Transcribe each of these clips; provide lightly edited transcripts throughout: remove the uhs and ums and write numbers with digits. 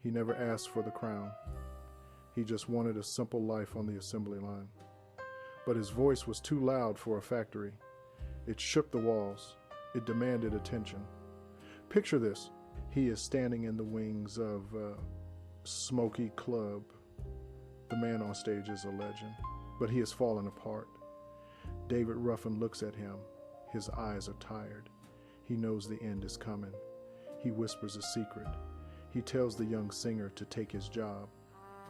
He never asked for the crown. He just wanted a simple life on the assembly line. But his voice was too loud for a factory. It shook the walls. It demanded attention. Picture this. He is standing in the wings of a smoky club. The man on stage is a legend, but he has fallen apart. David Ruffin looks at him. His eyes are tired. He knows the end is coming. He whispers a secret. He tells the young singer to take his job.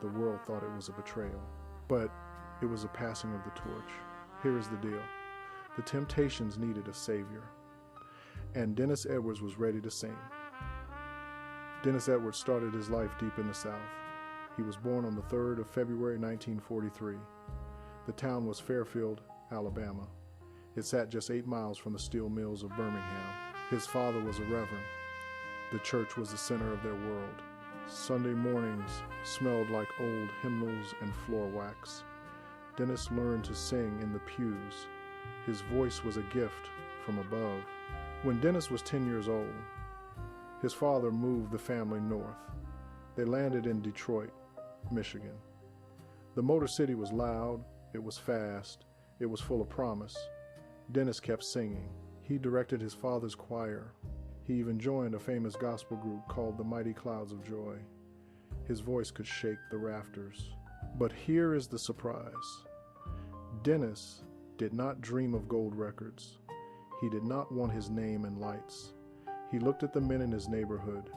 The world thought it was a betrayal, but it was a passing of the torch. Here is the deal. The Temptations needed a savior, and Dennis Edwards was ready to sing. Dennis Edwards started his life deep in the South. He was born on the 3rd of February 1943. The town was Fairfield, Alabama. It sat just 8 miles from the steel mills of Birmingham. His father was a reverend. The church was the center of their world. Sunday mornings smelled like old hymnals and floor wax. Dennis learned to sing in the pews. His voice was a gift from above. When Dennis was 10 years old, his father moved the family north. They landed in Detroit, Michigan. The Motor City was loud, it was fast, it was full of promise. Dennis kept singing. He directed his father's choir. He even joined a famous gospel group called the Mighty Clouds of Joy. His voice could shake the rafters. But here is the surprise. Dennis did not dream of gold records. He did not want his name in lights. He looked at the men in his neighborhood.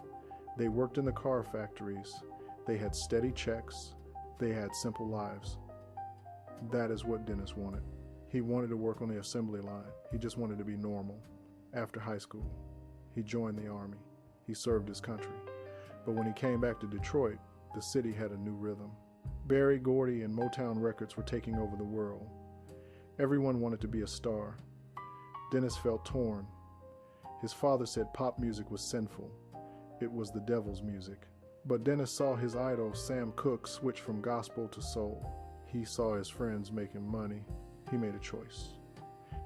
They worked in the car factories. They had steady checks. They had simple lives. That is what Dennis wanted. He wanted to work on the assembly line. He just wanted to be normal. After high school, he joined the Army. He served his country. But when he came back to Detroit, the city had a new rhythm. Berry Gordy and Motown Records were taking over the world. Everyone wanted to be a star. Dennis felt torn. His father said pop music was sinful. It was the devil's music. But Dennis saw his idol, Sam Cooke, switch from gospel to soul. He saw his friends making money. He made a choice.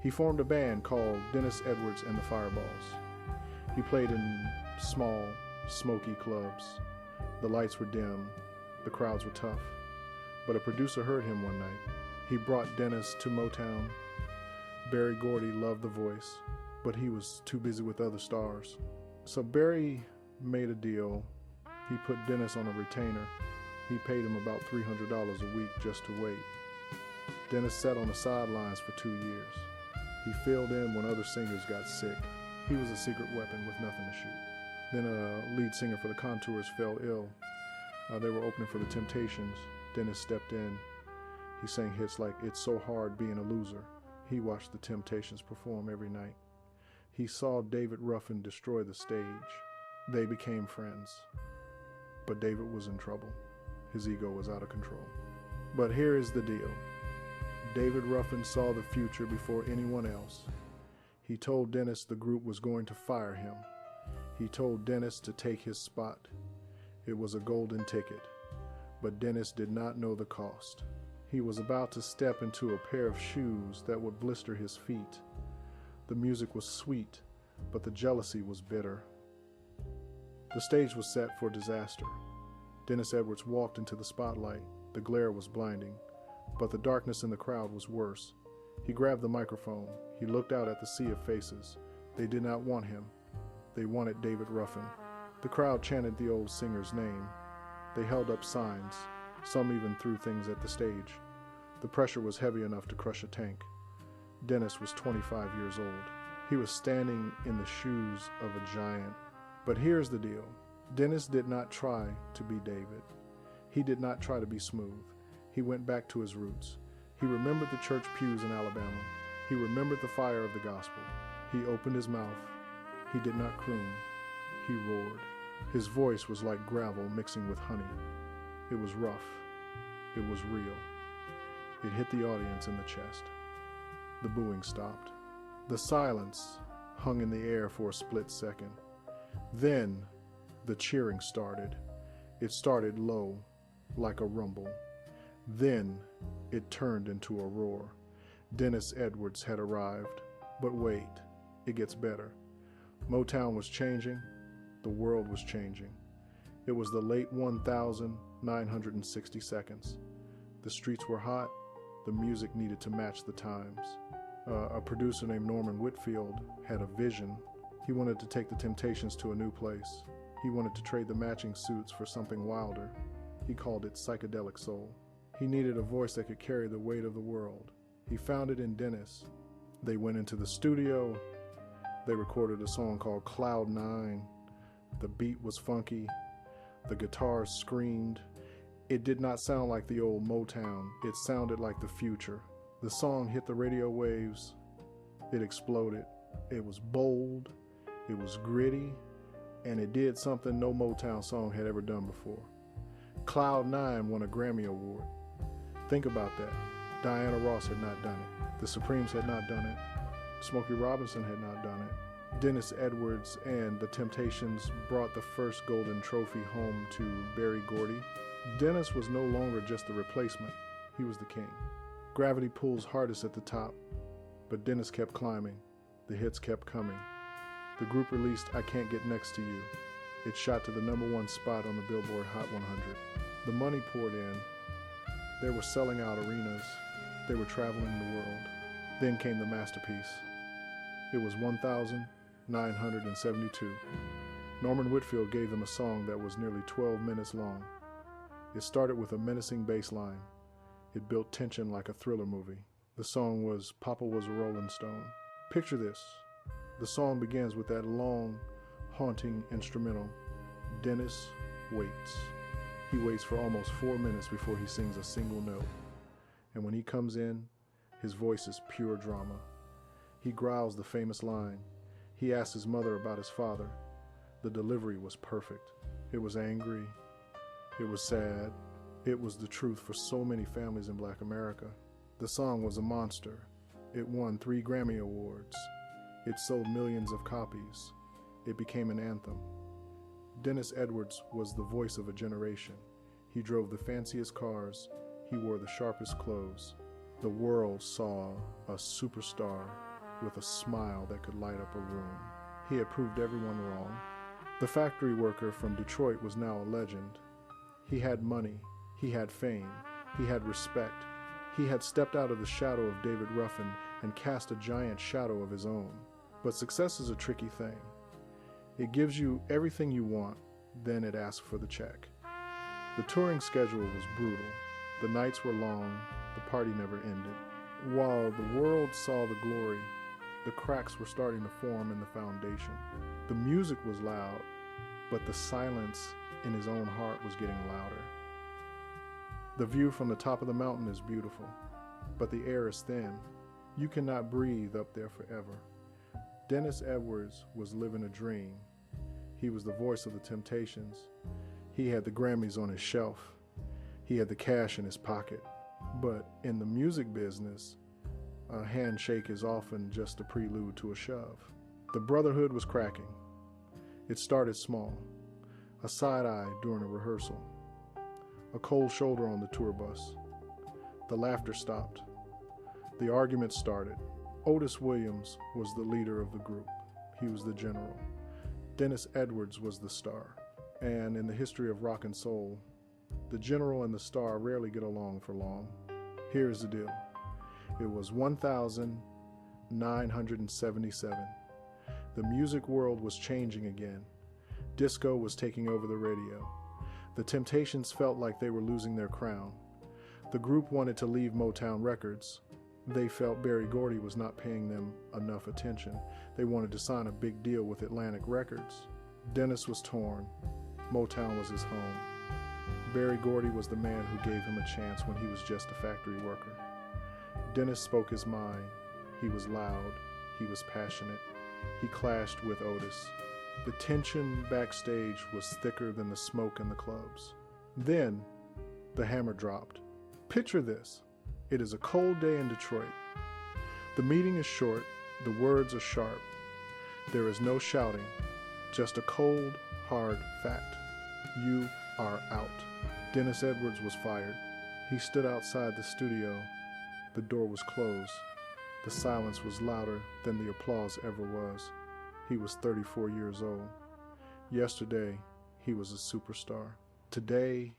He formed a band called Dennis Edwards and the Fireballs. He played in small, smoky clubs. The lights were dim. The crowds were tough. But a producer heard him one night. He brought Dennis to Motown. Berry Gordy loved the voice, but he was too busy with other stars. So Berry made a deal. He put Dennis on a retainer. He paid him about $300 a week just to wait. Dennis sat on the sidelines for 2 years. He filled in when other singers got sick. He was a secret weapon with nothing to shoot. Then a lead singer for the Contours fell ill. They were opening for the Temptations. Dennis stepped in. He sang hits like It's So Hard Being a Loser. He watched the Temptations perform every night. He saw David Ruffin destroy the stage. They became friends. But David was in trouble. His ego was out of control. But here is the deal. David Ruffin saw the future before anyone else. He told Dennis the group was going to fire him. He told Dennis to take his spot. It was a golden ticket. But Dennis did not know the cost. He was about to step into a pair of shoes that would blister his feet. The music was sweet, but the jealousy was bitter. The stage was set for disaster. Dennis Edwards walked into the spotlight. The glare was blinding, but the darkness in the crowd was worse. He grabbed the microphone. He looked out at the sea of faces. They did not want him. They wanted David Ruffin. The crowd chanted the old singer's name. They held up signs. Some even threw things at the stage. The pressure was heavy enough to crush a tank. Dennis was 25 years old. He was standing in the shoes of a giant. But here's the deal. Dennis did not try to be David. He did not try to be smooth. He went back to his roots. He remembered the church pews in Alabama. He remembered the fire of the gospel. He opened his mouth. He did not croon. He roared. His voice was like gravel mixing with honey. It was rough. It was real. It hit the audience in the chest. The booing stopped. The silence hung in the air for a split second. Then the cheering started. It started low, like a rumble. Then it turned into a roar. Dennis Edwards had arrived. But wait, it gets better. Motown was changing. The world was changing. It was the late 1960 seconds. The streets were hot. The music needed to match the times. A producer named Norman Whitfield had a vision. He wanted to take the Temptations to a new place. He wanted to trade the matching suits for something wilder. He called it psychedelic soul. He needed a voice that could carry the weight of the world. He found it in Dennis. They went into the studio. They recorded a song called Cloud 9. The beat was funky. The guitars screamed. It did not sound like the old Motown. It sounded like the future. The song hit the radio waves. It exploded. It was bold. It was gritty. And it did something no Motown song had ever done before. Cloud 9 won a Grammy Award. Think about that. Diana Ross had not done it. The Supremes had not done it. Smokey Robinson had not done it. Dennis Edwards and the Temptations brought the first golden trophy home to Berry Gordy. Dennis was no longer just the replacement. He was the king. Gravity pulls hardest at the top, but Dennis kept climbing. The hits kept coming. The group released I Can't Get Next to You. It shot to the #1 spot on the Billboard Hot 100. The money poured in. They were selling out arenas. They were traveling the world. Then came the masterpiece. It was 1972. Norman Whitfield gave them a song that was nearly 12 minutes long. It started with a menacing bass line. It built tension like a thriller movie. The song was Papa Was a Rolling Stone. Picture this. The song begins with that long, haunting instrumental. Dennis waits. He waits for almost 4 minutes before he sings a single note. And when he comes in, his voice is pure drama. He growls the famous line. He asks his mother about his father. The delivery was perfect. It was angry. It was sad. It was the truth for so many families in Black America. The song was a monster. It won 3 Grammy Awards. It sold millions of copies. It became an anthem. Dennis Edwards was the voice of a generation. He drove the fanciest cars. He wore the sharpest clothes. The world saw a superstar with a smile that could light up a room. He had proved everyone wrong. The factory worker from Detroit was now a legend. He had money. He had fame. He had respect. He had stepped out of the shadow of David Ruffin and cast a giant shadow of his own. But success is a tricky thing. It gives you everything you want, then it asks for the check. The touring schedule was brutal. The nights were long. The party never ended. While the world saw the glory, the cracks were starting to form in the foundation. The music was loud, but the silence in his own heart was getting louder. The view from the top of the mountain is beautiful, but the air is thin. You cannot breathe up there forever. Dennis Edwards was living a dream. He was the voice of the Temptations. He had the Grammys on his shelf. He had the cash in his pocket. But in the music business, a handshake is often just a prelude to a shove. The brotherhood was cracking. It started small. A side eye during a rehearsal. A cold shoulder on the tour bus. The laughter stopped. The argument started. Otis Williams was the leader of the group. He was the general. Dennis Edwards was the star. And in the history of rock and soul, the general and the star rarely get along for long. Here's the deal. It was 1977. The music world was changing again. Disco was taking over the radio. The Temptations felt like they were losing their crown. The group wanted to leave Motown Records. They felt Berry Gordy was not paying them enough attention. They wanted to sign a big deal with Atlantic Records. Dennis was torn. Motown was his home. Berry Gordy was the man who gave him a chance when he was just a factory worker. Dennis spoke his mind. He was loud. He was passionate. He clashed with Otis. The tension backstage was thicker than the smoke in the clubs. Then, the hammer dropped. Picture this. It is a cold day in Detroit. The meeting is short. The words are sharp. There is no shouting, just a cold, hard fact. You are out. Dennis Edwards was fired. He stood outside the studio. The door was closed. The silence was louder than the applause ever was. He was 34 years old. Yesterday, he was a superstar. Today,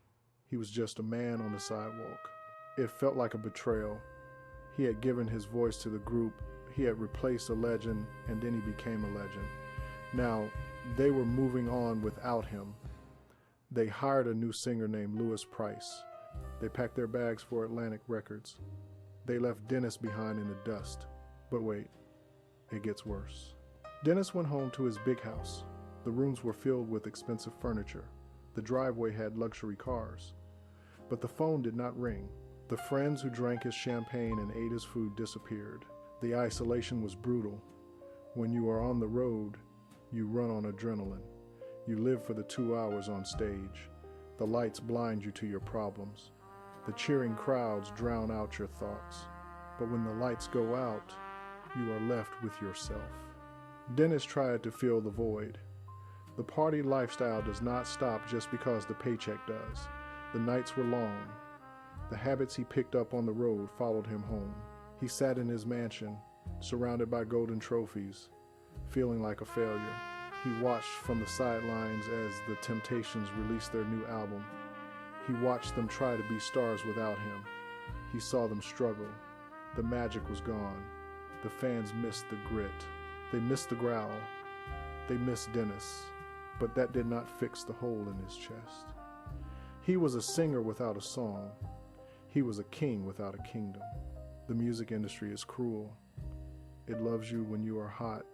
he was just a man on the sidewalk. It felt like a betrayal. He had given his voice to the group, he had replaced a legend, and then he became a legend. Now, they were moving on without him. They hired a new singer named Louis Price. They packed their bags for Atlantic Records. They left Dennis behind in the dust. But wait, it gets worse. Dennis went home to his big house. The rooms were filled with expensive furniture. The driveway had luxury cars. But the phone did not ring. The friends who drank his champagne and ate his food disappeared. The isolation was brutal. When you are on the road, you run on adrenaline. You live for the 2 hours on stage. The lights blind you to your problems. The cheering crowds drown out your thoughts. But when the lights go out, you are left with yourself. Dennis tried to fill the void. The party lifestyle does not stop just because the paycheck does. The nights were long. The habits he picked up on the road followed him home. He sat in his mansion, surrounded by golden trophies, feeling like a failure. He watched from the sidelines as the Temptations released their new album. He watched them try to be stars without him. He saw them struggle. The magic was gone. The fans missed the grit. They missed the growl. They missed Dennis. But that did not fix the hole in his chest. He was a singer without a song. He was a king without a kingdom. The music industry is cruel. It loves you when you are hot.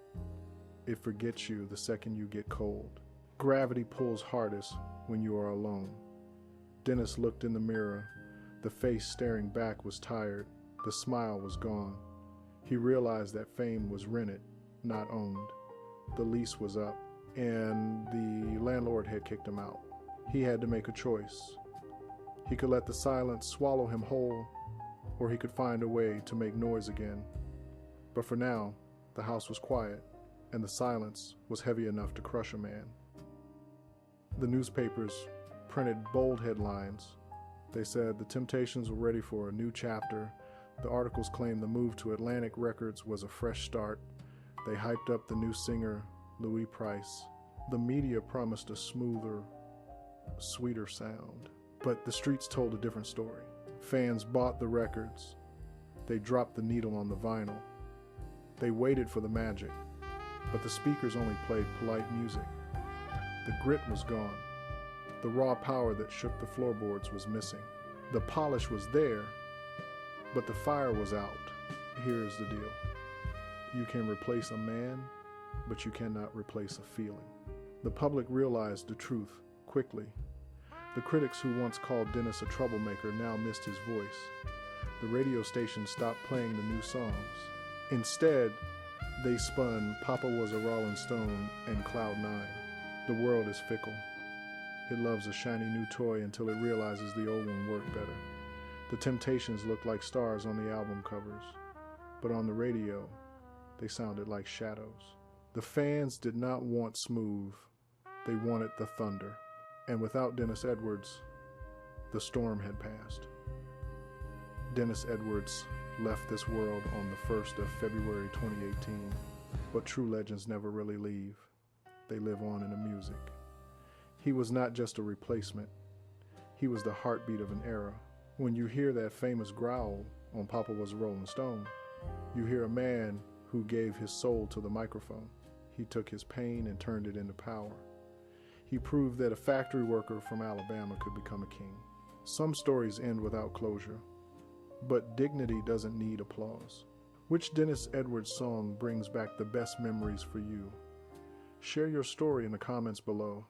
It forgets you the second you get cold. Gravity pulls hardest when you are alone. Dennis looked in the mirror. The face staring back was tired. The smile was gone. He realized that fame was rented, not owned. The lease was up, and the landlord had kicked him out. He had to make a choice. He could let the silence swallow him whole, or he could find a way to make noise again. But for now, the house was quiet, and the silence was heavy enough to crush a man. The newspapers printed bold headlines. They said the Temptations were ready for a new chapter. The articles claimed the move to Atlantic Records was a fresh start. They hyped up the new singer, Louis Price. The media promised a smoother, sweeter sound. But the streets told a different story. Fans bought the records. They dropped the needle on the vinyl. They waited for the magic, but the speakers only played polite music. The grit was gone. The raw power that shook the floorboards was missing. The polish was there, but the fire was out. Here's the deal. You can replace a man, but you cannot replace a feeling. The public realized the truth quickly. The critics who once called Dennis a troublemaker now missed his voice. The radio station stopped playing the new songs. Instead, they spun Papa Was a Rolling Stone and Cloud 9. The world is fickle. It loves a shiny new toy until it realizes the old one worked better. The Temptations looked like stars on the album covers, but on the radio, they sounded like shadows. The fans did not want smooth. They wanted the thunder. And without Dennis Edwards, the storm had passed. Dennis Edwards left this world on the 1st of February 2018, but true legends never really leave. They live on in the music. He was not just a replacement. He was the heartbeat of an era. When you hear that famous growl on Papa Was a Rolling Stone, you hear a man who gave his soul to the microphone. He took his pain and turned it into power. He proved that a factory worker from Alabama could become a king. Some stories end without closure, but dignity doesn't need applause. Which Dennis Edwards song brings back the best memories for you? Share your story in the comments below.